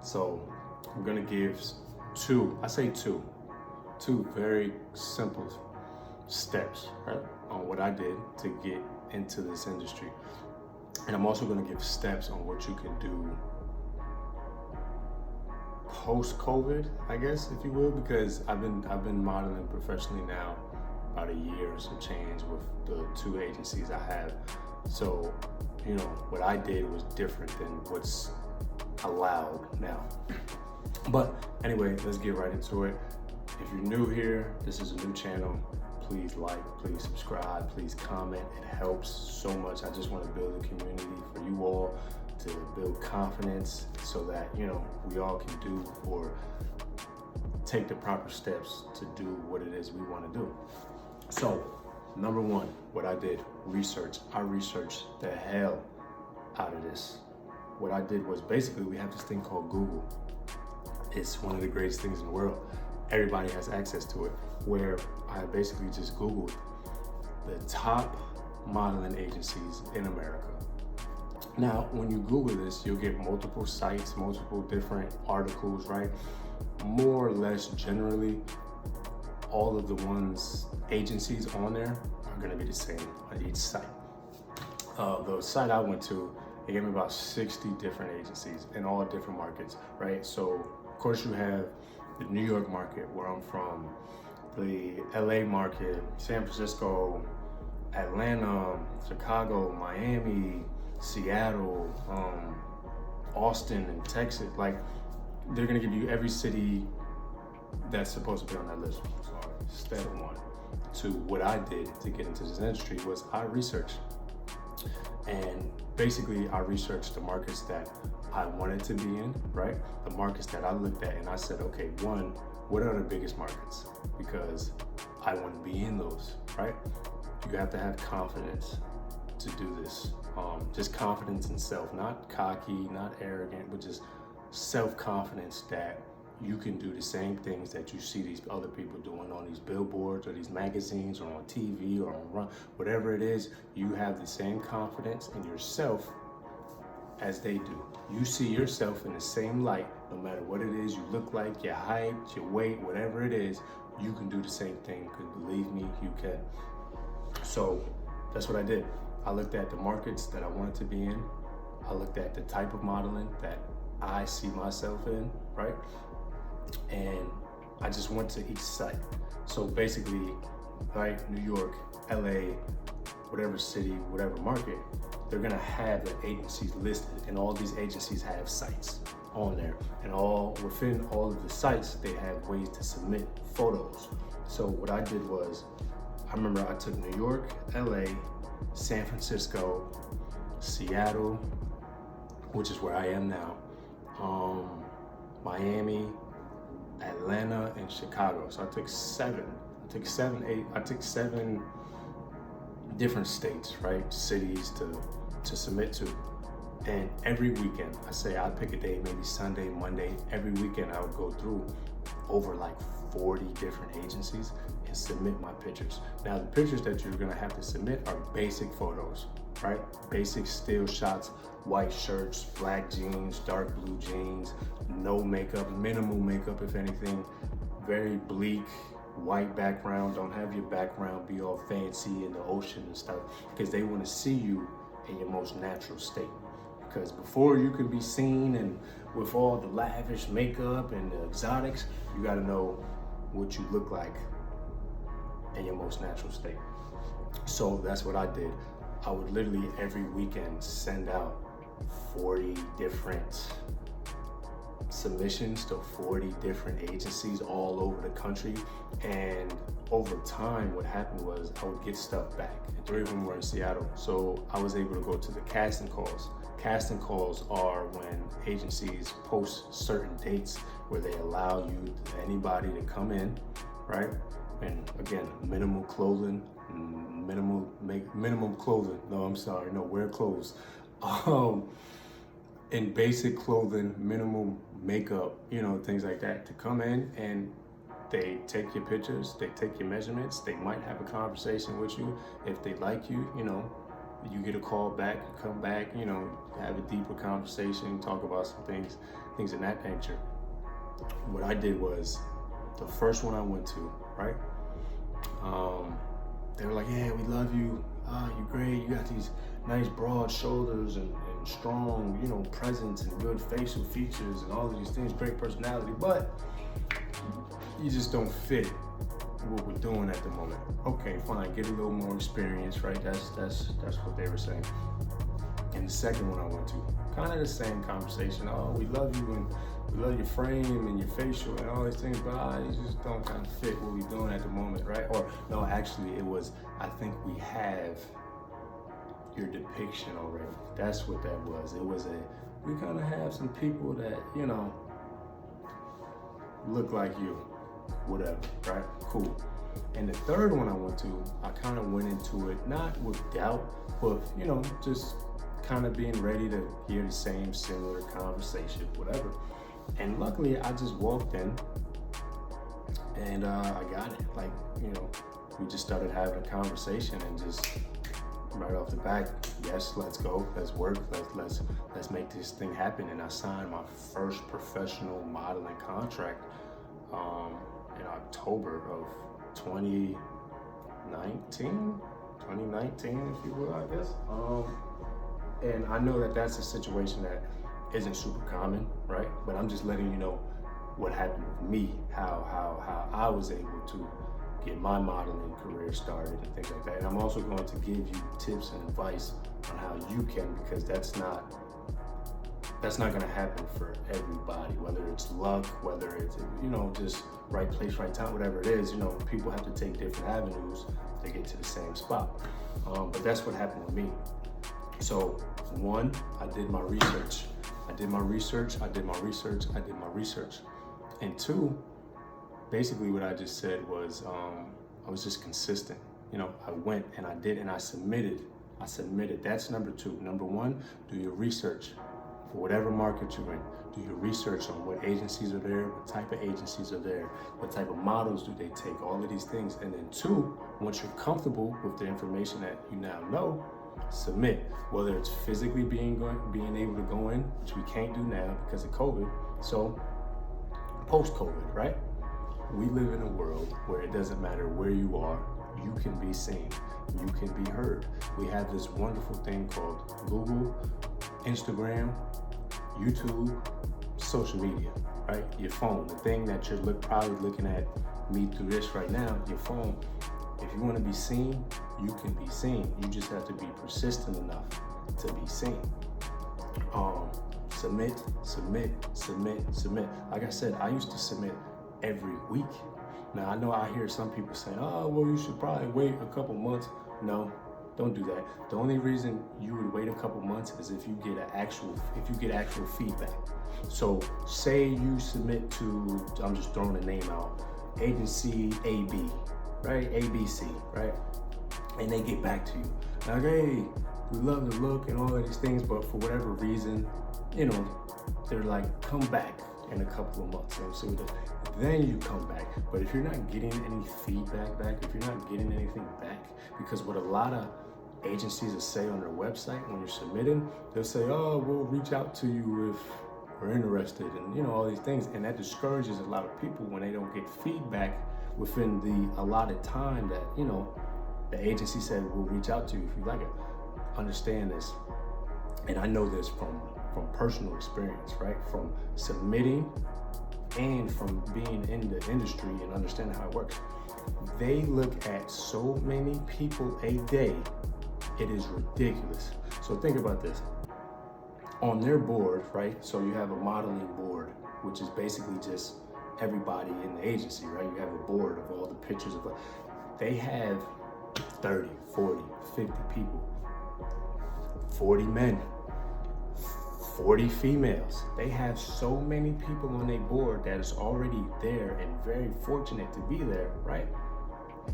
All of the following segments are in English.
So I'm gonna give two very simple steps, right, on what I did to get into this industry. And I'm also gonna give steps on what you can do post-COVID, I guess, if you will, because I've been modeling professionally now about a year or some change with the two agencies I have. So, what I did was different than what's allowed now. But anyway, let's get right into it. If you're new here, this is a new channel. Please like, please subscribe, please comment. It helps so much. I just want to build a community for you all to build confidence so that, we all can do or take the proper steps to do what it is we want to do. So, number one, what I did, research. I researched the hell out of this. What I did was basically we have this thing called Google. It's one of the greatest things in the world. Everybody has access to it, where I basically just Googled the top modeling agencies in America. Now, when you Google this, you'll get multiple sites, multiple different articles, right? More or less generally, all of the agencies on there are gonna be the same on each site. The site I went to, it gave me about 60 different agencies in all different markets, right? So, of course, you have the New York market, where I'm from, the LA market, San Francisco, Atlanta, Chicago, Miami, Seattle, Austin, and Texas. Like, they're gonna give you every city that's supposed to be on that list. So step one to what I did to get into this industry was I researched. And basically I researched the markets that I wanted to be in, right? The markets that I looked at and I said, okay, one, what are the biggest markets? Because I want to be in those, right? You have to have confidence to do this. Just confidence in self, not cocky, not arrogant, but just self-confidence that you can do the same things that you see these other people doing on these billboards or these magazines or on TV or on whatever it is. You have the same confidence in yourself as they do. You see yourself in the same light, no matter what it is you look like, your height, your weight, whatever it is, you can do the same thing, because believe me, you can. So that's what I did. I looked at the markets that I wanted to be in. I looked at the type of modeling that I see myself in, right? And I just went to each site. So basically, right, New York, LA, whatever city, whatever market, they're gonna have the agencies listed, and all these agencies have sites on there. And within all of the sites, they have ways to submit photos. So what I did was, I remember I took New York, LA, San Francisco, Seattle, which is where I am now, Miami, Atlanta, and Chicago. So I took seven different states, right? Cities to submit to. And every weekend, I'd pick a day, maybe Sunday, Monday, every weekend I would go through over like 40 different agencies and submit my pictures. Now, the pictures that you're gonna have to submit are basic photos, right? Basic still shots, white shirts, black jeans, dark blue jeans, no makeup, minimal makeup if anything, very bleak, white background. Don't have your background be all fancy in the ocean and stuff, because they wanna see you in your most natural state. Because before you can be seen and with all the lavish makeup and the exotics, you gotta know what you look like in your most natural state. So that's what I did. I would literally every weekend send out 40 different submissions to 40 different agencies all over the country. And over time, what happened was I would get stuff back. And 3 of them were in Seattle. So I was able to go to the casting calls. Casting calls are when agencies post certain dates where they allow anybody to come in, right? And again, minimal clothing, minimum clothing. Wear clothes. In basic clothing, minimal makeup, things like that, to come in, and they take your pictures, they take your measurements, they might have a conversation with you. If they like you, you get a call back, you come back, have a deeper conversation, talk about some things things of that nature. What I did was, the first one I went to, right? They were like, yeah, we love you. You're great. You got these nice broad shoulders and strong, you know, presence and good facial features and all of these things, great personality, but you just don't fit what we're doing at the moment. Okay, fine, get a little more experience, right? That's what they were saying. And the second one I went to, kind of the same conversation. Oh, we love you and we love your frame and your facial and all these things, but you just don't kind of fit what we're doing at the moment, right? Or no, actually it was, I think we have your depiction already. That's what that was. It was we kind of have some people that, you know, look like you, whatever, right? Cool. And the third one I went to, I kind of went into it, not with doubt, but, you know, just kind of being ready to hear the same similar conversation, whatever. And luckily I just walked in and I got it. Like, you know, we just started having a conversation and just right off the bat, yes, let's go, let's work, let's make this thing happen. And I signed my first professional modeling contract in October of 2019, if you will, I guess. And I know that that's a situation that isn't super common, right? But I'm just letting you know what happened with me, how I was able to get my modeling career started and things like that. And I'm also going to give you tips and advice on how you can, because that's not gonna happen for everybody, whether it's luck, whether it's, you know, just right place, right time, whatever it is. You know, people have to take different avenues to get to the same spot. But that's what happened with me. So one, I did my research. And two, basically what I just said was, I was just consistent. You know, I went and I did and I submitted. That's number two. Number one, do your research for whatever market you're in. Do your research on what agencies are there, what type of agencies are there, what type of models do they take, all of these things. And then two, once you're comfortable with the information that you now know, submit. Whether it's physically being able to go in, which we can't do now because of COVID. So post-COVID, right? We live in a world where it doesn't matter where you are, you can be seen, you can be heard. We have this wonderful thing called Google, Instagram, YouTube, social media, right? Your phone, the thing that you're probably looking at me through this right now, your phone. If you want to be seen, you can be seen. You just have to be persistent enough to be seen. Submit. Like I said, I used to submit every week. Now I know I hear some people saying, oh, well, you should probably wait a couple months. No, don't do that. The only reason you would wait a couple months is if you get actual feedback. So say you submit to, I'm just throwing a name out, agency AB, right? ABC, right? And they get back to you. Like, hey, we love the look and all of these things, but for whatever reason, you know, they're like, come back in a couple of months. And so then you come back. But if you're not getting any feedback back, if you're not getting anything back, because what a lot of agencies will say on their website when you're submitting, they'll say, oh, we'll reach out to you if we're interested, and you know, all these things. And that discourages a lot of people when they don't get feedback within the allotted time that, you know, the agency said, we'll reach out to you if you like it. Understand this. And I know this from personal experience, right? From submitting and from being in the industry and understanding how it works. They look at so many people a day, it is ridiculous. So think about this. On their board, right? So you have a modeling board, which is basically just everybody in the agency, right? You have a board of all the pictures of, they have 30, 40, 50 people, 40 men, 40 females. They have so many people on their board that is already there and very fortunate to be there, right?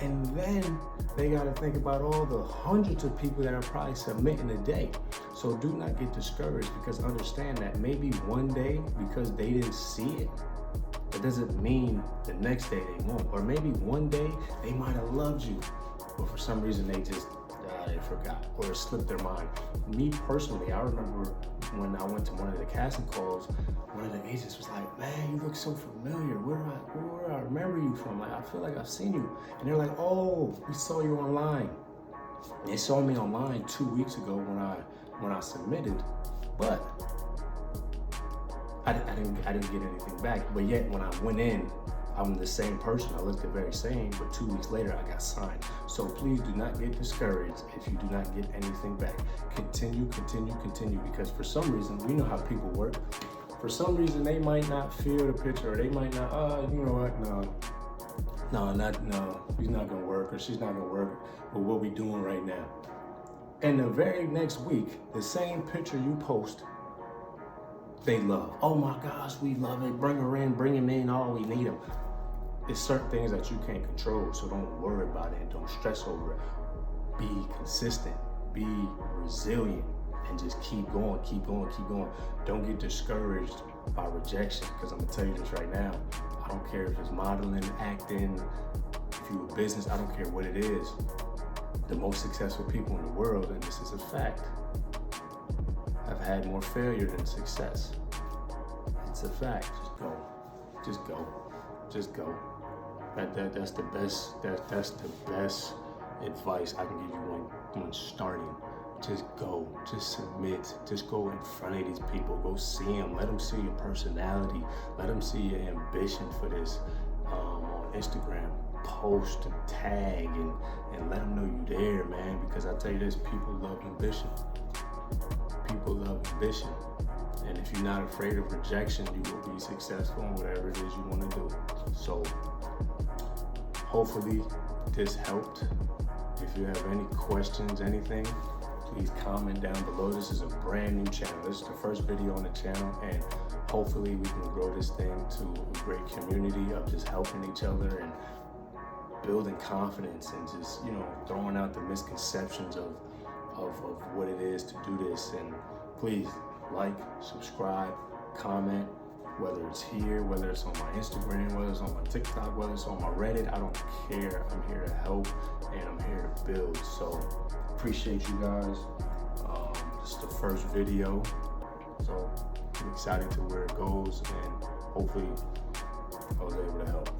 And then they got to think about all the hundreds of people that are probably submitting a day. So do not get discouraged, because understand that maybe one day, because they didn't see it, that doesn't mean the next day they won't. Or maybe one day they might have loved you, but for some reason they just, they forgot or it slipped their mind. Me personally, I remember when I went to one of the casting calls, one of the agents was like, man, you look so familiar. Where do I remember you from? Like, I feel like I've seen you. And they're like, oh, we saw you online. They saw me online 2 weeks ago when I submitted, but I didn't get anything back. But yet when I went in, I'm the same person. I looked the very same, but 2 weeks later I got signed. So please do not get discouraged if you do not get anything back. Continue, because for some reason, you know how people work. For some reason, they might not feel the picture, or they might not, you know what, no, he's not gonna work, or she's not gonna work with what we're doing right now. And the very next week, the same picture you post, they love. Oh my gosh, we love it. Bring her in, bring him in, we need him. It's certain things that you can't control, so don't worry about it and don't stress over it. Be consistent, be resilient, and just keep going. Don't get discouraged by rejection, because I'm gonna tell you this right now. I don't care if it's modeling, acting, if you're a business, I don't care what it is. The most successful people in the world, and this is a fact, have had more failure than success. It's a fact. Just go. That's the best advice I can give you when starting. Just go, just submit, just go in front of these people, go see them, let them see your personality, let them see your ambition for this. On Instagram, post and tag and let them know you there, man, because I tell you this, people love ambition. And if you're not afraid of rejection, you will be successful in whatever it is you want to do. So hopefully this helped. If you have any questions, anything, please comment down below. This is a brand new channel. This is the first video on the channel, and hopefully we can grow this thing to a great community of just helping each other and building confidence, and just, you know, throwing out the misconceptions of what it is to do this. And please like, subscribe, comment, whether it's here, whether it's on my Instagram, whether it's on my TikTok, whether it's on my Reddit, I don't care. I'm here to help and I'm here to build. So appreciate you guys. This is the first video, so I'm excited to where it goes, and hopefully I was able to help.